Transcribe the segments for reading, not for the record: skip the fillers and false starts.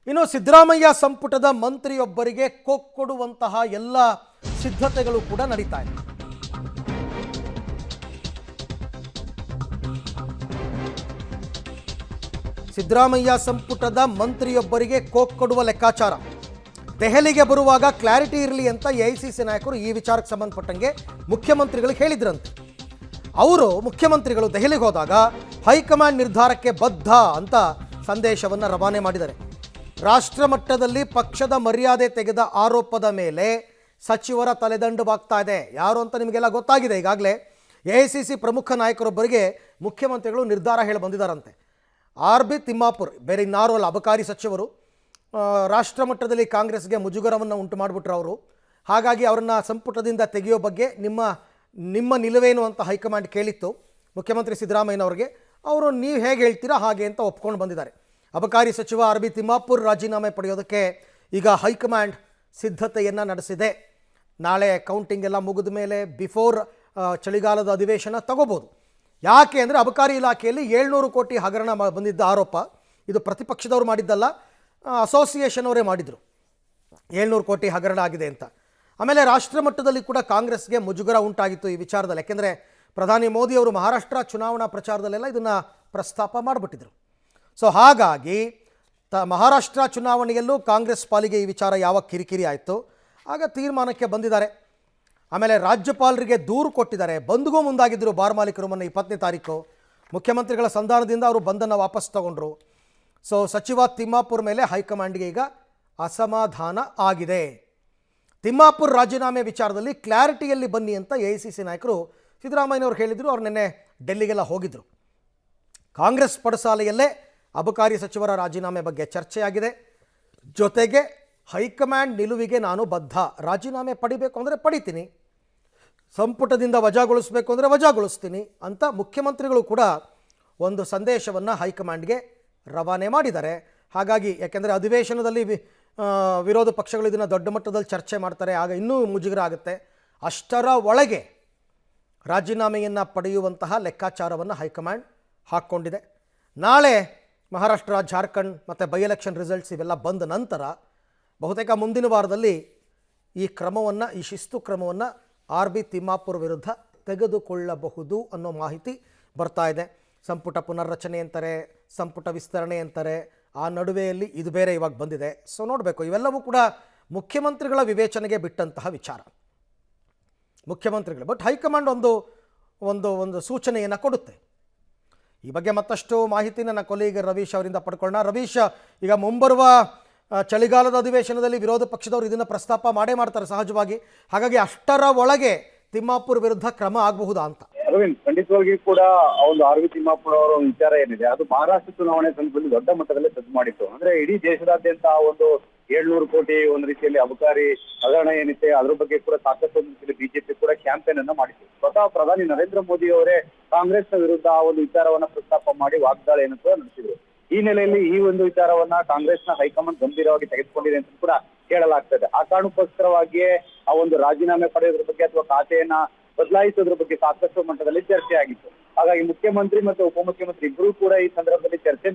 ಇನ್ನು ಸಿದ್ದರಾಮಯ್ಯ ಸಂಪುಟದ ಮಂತ್ರಿಯೊಬ್ಬರಿಗೆ ಕೊಡುವಂತಹ ಎಲ್ಲ ಸಿದ್ಧತೆಗಳು ಕೂಡ ನಡೀತಾ ಇದೆ. ಸಿದ್ದರಾಮಯ್ಯ ಸಂಪುಟದ ಮಂತ್ರಿಯೊಬ್ಬರಿಗೆ ಕೊಡುವ ಲೆಕ್ಕಾಚಾರ. ದೆಹಲಿಗೆ ಬರುವಾಗ ಕ್ಲಾರಿಟಿ ಇರಲಿ ಅಂತ ಎಐಸಿಸಿ ನಾಯಕರು ಈ ವಿಚಾರಕ್ಕೆ ಸಂಬಂಧಪಟ್ಟಂಗೆ ಮುಖ್ಯಮಂತ್ರಿಗಳಿಗೆ ಹೇಳಿದ್ರಂತೆ. ಮುಖ್ಯಮಂತ್ರಿಗಳು ದೆಹಲಿಗೆ ಹೋದಾಗ ಹೈಕಮಾಂಡ್ ನಿರ್ಧಾರಕ್ಕೆ ಬದ್ಧ ಅಂತ ಸಂದೇಶವನ್ನು ರವಾನೆ ಮಾಡಿದ್ದಾರೆ. ರಾಷ್ಟ್ರ ಮಟ್ಟದಲ್ಲಿ ಪಕ್ಷದ ಮರ್ಯಾದೆ ತೆಗೆದ ಆರೋಪದ ಮೇಲೆ ಸಚಿವರ ತಲೆದಂಡವಾಗ್ತಾ ಇದೆ. ಯಾರು ಅಂತ ನಿಮಗೆಲ್ಲ ಗೊತ್ತಾಗಿದೆ. ಈಗಾಗಲೇ ಎಐಸಿಸಿ ಪ್ರಮುಖ ನಾಯಕರೊಬ್ಬರಿಗೆ ಮುಖ್ಯಮಂತ್ರಿಗಳು ನಿರ್ಧಾರ ಹೇಳಿ ಬಂದಿದ್ದಾರಂತೆ. ಆರ್.ಬಿ. ತಿಮ್ಮಾಪುರ್ ಬೇರೆ ಇನ್ನಾರು ಅಲ್ಲ, ಅಬಕಾರಿ ಸಚಿವರು. ರಾಷ್ಟ್ರ ಮಟ್ಟದಲ್ಲಿ ಕಾಂಗ್ರೆಸ್ಗೆ ಮುಜುಗರವನ್ನು ಉಂಟು ಮಾಡಿಬಿಟ್ರು ಅವರು. ಹಾಗಾಗಿ ಅವರನ್ನ ಸಂಪುಟದಿಂದ ತೆಗೆಯೋ ಬಗ್ಗೆ ನಿಮ್ಮ ನಿಲುವೇನು ಅಂತ ಹೈಕಮಾಂಡ್ ಕೇಳಿತ್ತು ಮುಖ್ಯಮಂತ್ರಿ ಸಿದ್ದರಾಮಯ್ಯನವರಿಗೆ. ಅವರು ನೀವು ಹೇಗೆ ಹೇಳ್ತೀರಾ ಹಾಗೆ ಅಂತ ಒಪ್ಕೊಂಡು ಬಂದಿದ್ದಾರೆ. ಅಬಕಾರಿ ಸಚಿವ ಆರ್.ಬಿ. ತಿಮ್ಮಾಪುರ್ ರಾಜೀನಾಮೆ ಪಡೆಯೋದಕ್ಕೆ ಈಗ ಹೈಕಮಾಂಡ್ ಸಿದ್ಧತೆಯನ್ನು ನಡೆಸಿದೆ. ನಾಳೆ ಕೌಂಟಿಂಗ್ ಎಲ್ಲ ಮುಗಿದ ಮೇಲೆ ಬಿಫೋರ್ ಚಳಿಗಾಲದ ಅಧಿವೇಶನ ತಗೋಬೋದು. ಯಾಕೆ ಅಂದರೆ ಅಬಕಾರಿ ಇಲಾಖೆಯಲ್ಲಿ 700 ಕೋಟಿ ಹಗರಣ ಬಂದಿದ್ದ ಆರೋಪ. ಇದು ಪ್ರತಿಪಕ್ಷದವರು ಮಾಡಿದ್ದಲ್ಲ, ಅಸೋಸಿಯೇಷನ್ ಅವರೇ ಮಾಡಿದರು 700 ಕೋಟಿ ಹಗರಣ ಆಗಿದೆ ಅಂತ. ಆಮೇಲೆ ರಾಷ್ಟ್ರ ಮಟ್ಟದಲ್ಲಿ ಕೂಡ ಕಾಂಗ್ರೆಸ್ಗೆ ಮುಜುಗರ ಉಂಟಾಗಿತ್ತು ಈ ವಿಚಾರದಲ್ಲಿ. ಯಾಕೆಂದರೆ ಪ್ರಧಾನಿ ಮೋದಿ ಅವರು ಮಹಾರಾಷ್ಟ್ರ ಚುನಾವಣಾ ಪ್ರಚಾರದಲ್ಲೆಲ್ಲ ಇದನ್ನು ಪ್ರಸ್ತಾಪ ಮಾಡಿಬಿಟ್ಟಿದ್ರು. ಸೊ ಹಾಗಾಗಿ ಮಹಾರಾಷ್ಟ್ರ ಚುನಾವಣೆಯಲ್ಲೂ ಕಾಂಗ್ರೆಸ್ ಪಾಲಿಗೆ ಈ ವಿಚಾರ ಯಾವ ಕಿರಿಕಿರಿ ಆಯಿತು ಆಗ ತೀರ್ಮಾನಕ್ಕೆ ಬಂದಿದ್ದಾರೆ. ಆಮೇಲೆ ರಾಜ್ಯಪಾಲರಿಗೆ ದೂರು ಕೊಟ್ಟಿದ್ದಾರೆ. ಬಂದ್ಗೂ ಮುಂದಾಗಿದ್ದರು ಬಾರ್ ಮಾಲೀಕರು. ಮೊನ್ನೆ 20ನೇ ತಾರೀಕು ಮುಖ್ಯಮಂತ್ರಿಗಳ ಸಂಧಾನದಿಂದ ಅವರು ಬಂದನ್ನು ವಾಪಸ್ ತಗೊಂಡ್ರು. ಸೊ ಸಚಿವ ತಿಮ್ಮಾಪುರ್ ಮೇಲೆ ಹೈಕಮಾಂಡ್ಗೆ ಈಗ ಅಸಮಾಧಾನ ಆಗಿದೆ. ತಿಮ್ಮಾಪುರ್ ರಾಜೀನಾಮೆ ವಿಚಾರದಲ್ಲಿ ಕ್ಲಾರಿಟಿಯಲ್ಲಿ ಬನ್ನಿ ಅಂತ ಎಐಸಿಸಿ ನಾಯಕರು ಸಿದ್ದರಾಮಯ್ಯನವರು ಹೇಳಿದರು. ಅವ್ರು ನಿನ್ನೆ ಡೆಲ್ಲಿಗೆಲ್ಲ ಹೋಗಿದ್ದರು. ಕಾಂಗ್ರೆಸ್ ಪಡಸಾಲೆಯಲ್ಲೇ ಅಬಕಾರಿ ಸಚಿವರ ರಾಜೀನಾಮೆ ಬಗ್ಗೆ ಚರ್ಚೆಯಾಗಿದೆ. ಜೊತೆಗೆ ಹೈಕಮಾಂಡ್ ನಿಲುವಿಗೆ ನಾನು ಬದ್ಧ, ರಾಜೀನಾಮೆ ಪಡಿಬೇಕು ಅಂದರೆ ಪಡಿತೀನಿ, ಸಂಪುಟದಿಂದ ವಜಾಗೊಳಿಸಬೇಕು ಅಂದರೆ ವಜಾಗೊಳಿಸ್ತೀನಿ ಅಂತ ಮುಖ್ಯಮಂತ್ರಿಗಳು ಕೂಡ ಒಂದು ಸಂದೇಶವನ್ನು ಹೈಕಮಾಂಡ್ಗೆ ರವಾನೆ ಮಾಡಿದ್ದಾರೆ. ಹಾಗಾಗಿ ಯಾಕೆಂದರೆ ಅಧಿವೇಶನದಲ್ಲಿ ವಿರೋಧ ಪಕ್ಷಗಳು ಇದನ್ನು ದೊಡ್ಡ ಮಟ್ಟದಲ್ಲಿ ಚರ್ಚೆ ಮಾಡ್ತಾರೆ, ಆಗ ಇನ್ನೂ ಮುಜುಗರ ಆಗುತ್ತೆ. ಅಷ್ಟರ ಒಳಗೆ ರಾಜೀನಾಮೆಯನ್ನು ಪಡೆಯುವಂತಹ ಲೆಕ್ಕಾಚಾರವನ್ನು ಹೈಕಮಾಂಡ್ ಹಾಕ್ಕೊಂಡಿದೆ. ನಾಳೆ ಮಹಾರಾಷ್ಟ್ರ, ಜಾರ್ಖಂಡ್ ಮತ್ತು ಬೈ ಎಲೆಕ್ಷನ್ ರಿಸಲ್ಟ್ಸ್ ಇವೆಲ್ಲ ಬಂದ ನಂತರ ಬಹುತೇಕ ಮುಂದಿನ ವಾರದಲ್ಲಿ ಈ ಶಿಸ್ತು ಕ್ರಮವನ್ನು ಆರ್.ಬಿ. ತಿಮ್ಮಾಪುರ್ ವಿರುದ್ಧ ತೆಗೆದುಕೊಳ್ಳಬಹುದು ಅನ್ನೋ ಮಾಹಿತಿ ಬರ್ತಾ ಇದೆ. ಸಂಪುಟ ಪುನರ್ರಚನೆ ಅಂತಾರೆ, ಸಂಪುಟ ವಿಸ್ತರಣೆ ಅಂತಾರೆ. ಆ ನಡುವೆಯಲ್ಲಿ ಇದು ಬೇರೆ ಇವಾಗ ಬಂದಿದೆ. ಸೊ ನೋಡಬೇಕು. ಇವೆಲ್ಲವೂ ಕೂಡ ಮುಖ್ಯಮಂತ್ರಿಗಳ ವಿವೇಚನೆಗೆ ಬಿಟ್ಟಂತಹ ವಿಚಾರ. ಮುಖ್ಯಮಂತ್ರಿಗಳು ಬಟ್ ಹೈಕಮಾಂಡ್ ಒಂದು ಸೂಚನೆಯನ್ನು ಕೊಡುತ್ತೆ. ಈ ಬಗ್ಗೆ ಮತ್ತಷ್ಟು ಮಾಹಿತಿ ನನ್ನ ಕೊಲೀಗ ರವೀಶ್ ಅವರಿಂದ ಪಡ್ಕೊಳ್ಳೋಣ. ರವೀಶ್, ಈಗ ಮುಂಬರುವ ಚಳಿಗಾಲದ ಅಧಿವೇಶನದಲ್ಲಿ ವಿರೋಧ ಪಕ್ಷದವರು ಇದನ್ನು ಪ್ರಸ್ತಾಪ ಮಾಡ್ತಾರೆ ಸಹಜವಾಗಿ. ಹಾಗಾಗಿ ಅಷ್ಟರ ಒಳಗೆ ತಿಮ್ಮಾಪುರ್ ವಿರುದ್ಧ ಕ್ರಮ ಆಗಬಹುದಾ ಅಂತ? ಅರವಿಂದ್, ಖಂಡಿತವಾಗಿಯೂ ಕೂಡ ಒಂದು ಆರ್.ಬಿ. ತಿಮ್ಮಾಪುರ್ ಅವರ ವಿಚಾರ ಏನಿದೆ ಅದು ಮಹಾರಾಷ್ಟ್ರ ಚುನಾವಣೆ ಸಂದರ್ಭದಲ್ಲಿ ದೊಡ್ಡ ಮಟ್ಟದಲ್ಲಿ ಸದ್ದು ಮಾಡಿತ್ತು. ಅಂದ್ರೆ ಇಡೀ ದೇಶದಾದ್ಯಂತ ಒಂದು 700 ಕೋಟಿ ಒಂದು ರೀತಿಯಲ್ಲಿ ಅಬಕಾರಿ ಹಗರಣ ಏನಿದೆ ಅದ್ರ ಬಗ್ಗೆ ಕೂಡ ಸಾಕಷ್ಟು ಒಂದು ರೀತಿಯಲ್ಲಿ ಬಿಜೆಪಿ ಕೂಡ ಕ್ಯಾಂಪೇನ್ ಅನ್ನ ಮಾಡಿತ್ತು. ಸ್ವತಃ ಪ್ರಧಾನಿ ನರೇಂದ್ರ ಮೋದಿ ಅವರೇ ಕಾಂಗ್ರೆಸ್ನ ವಿರುದ್ಧ ಆ ಒಂದು ವಿಚಾರವನ್ನ ಪ್ರಸ್ತಾಪ ಮಾಡಿ ವಾಗ್ದಾಳಿಯನ್ನು ಕೂಡ ನಡೆಸಿದ್ರು. ಈ ನೆಲೆಯಲ್ಲಿ ಈ ಒಂದು ವಿಚಾರವನ್ನ ಕಾಂಗ್ರೆಸ್ನ ಹೈಕಮಾಂಡ್ ಗಂಭೀರವಾಗಿ ತೆಗೆದುಕೊಂಡಿದೆ ಅಂತ ಕೂಡ ಹೇಳಲಾಗ್ತದೆ. ಆ ಕಾರಣಕ್ಕೋಸ್ಕರವಾಗಿಯೇ ಆ ಒಂದು ರಾಜೀನಾಮೆ ಪಡೆಯೋದ್ರ ಬಗ್ಗೆ ಅಥವಾ ಖಾತೆಯನ್ನ ಬದಲಾಯಿಸೋದ್ರ ಬಗ್ಗೆ ಸಾಕಷ್ಟು ಮಟ್ಟದಲ್ಲಿ ಚರ್ಚೆ ಆಗಿತ್ತು. ಹಾಗಾಗಿ ಮುಖ್ಯಮಂತ್ರಿ ಮತ್ತು ಉಪಮುಖ್ಯಮಂತ್ರಿ ಇಬ್ಬರೂ ಕೂಡ ಈ ಸಂದರ್ಭದಲ್ಲಿ ಚರ್ಚೆ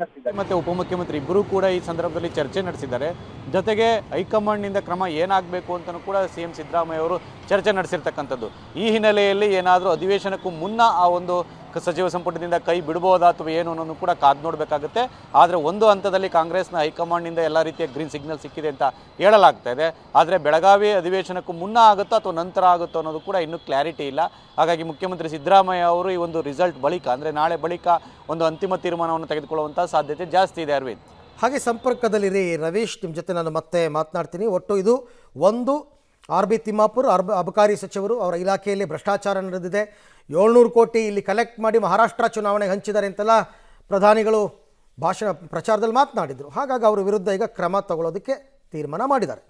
ನಡೆಸಿದ್ದಾರೆ. ಜೊತೆಗೆ ಹೈಕಮಾಂಡ್ನಿಂದ ಕ್ರಮ ಏನಾಗಬೇಕು ಅಂತಲೂ ಕೂಡ ಸಿಎಂ ಸಿದ್ದರಾಮಯ್ಯ ಅವರು ಚರ್ಚೆ ನಡೆಸಿರ್ತಕ್ಕಂಥದ್ದು. ಈ ಹಿನ್ನೆಲೆಯಲ್ಲಿ ಏನಾದರೂ ಅಧಿವೇಶನಕ್ಕೂ ಮುನ್ನ ಆ ಒಂದು ಸಚಿವ ಸಂಪುಟದಿಂದ ಕೈ ಬಿಡಬಹುದಾ ಅಥವಾ ಏನು ಅನ್ನೋದು ಕೂಡ ಕಾದು ನೋಡಬೇಕಾಗುತ್ತೆ. ಆದರೆ ಒಂದು ಹಂತದಲ್ಲಿ ಕಾಂಗ್ರೆಸ್ನ ಹೈಕಮಾಂಡ್ನಿಂದ ಎಲ್ಲ ರೀತಿಯ ಗ್ರೀನ್ ಸಿಗ್ನಲ್ ಸಿಕ್ಕಿದೆ ಅಂತ ಹೇಳಲಾಗ್ತಾ ಇದೆ. ಆದರೆ ಬೆಳಗಾವಿ ಅಧಿವೇಶನಕ್ಕೂ ಮುನ್ನ ಆಗುತ್ತೋ ಅಥವಾ ನಂತರ ಆಗುತ್ತೋ ಅನ್ನೋದು ಕೂಡ ಇನ್ನೂ ಕ್ಲಾರಿಟಿ ಇಲ್ಲ. ಹಾಗಾಗಿ ಮುಖ್ಯಮಂತ್ರಿ ಸಿದ್ದರಾಮಯ್ಯ ಅವರು ಈ ಒಂದು ರಿಸಲ್ಟ್ ಬಳಿಕ ಅಂದರೆ ನಾಳೆ ಬಳಿಕ ಒಂದು ಅಂತಿಮ ತೀರ್ಮಾನವನ್ನು ತೆಗೆದುಕೊಳ್ಳುವಂಥ ಸಾಧ್ಯತೆ ಜಾಸ್ತಿ ಇದೆ. ಅರವಿಂದ್, ಹಾಗೆ ಸಂಪರ್ಕದಲ್ಲಿರಿ ರವೀಶ್, ನಿಮ್ಮ ಜೊತೆ ನಾನು ಮತ್ತೆ ಮಾತನಾಡ್ತೀನಿ. ಒಟ್ಟು ಇದು ಒಂದು ಆರ್.ಬಿ. ತಿಮ್ಮಾಪುರ್ ಅಬಕಾರಿ ಸಚಿವರು, ಅವರ ಇಲಾಖೆಯಲ್ಲಿ ಭ್ರಷ್ಟಾಚಾರ ನಡೆದಿದೆ, 700 ಕೋಟಿ ಇಲ್ಲಿ ಕಲೆಕ್ಟ್ ಮಾಡಿ ಮಹಾರಾಷ್ಟ್ರ ಚುನಾವಣೆಗೆ ಹಂಚಿದ್ದಾರೆ ಅಂತೆಲ್ಲ ಪ್ರಧಾನಿಗಳು ಪ್ರಚಾರದಲ್ಲಿ ಮಾತನಾಡಿದರು. ಹಾಗಾಗಿ ಅವರ ವಿರುದ್ಧ ಈಗ ಕ್ರಮ ತಗೊಳ್ಳೋದಕ್ಕೆ ತೀರ್ಮಾನ ಮಾಡಿದ್ದಾರೆ.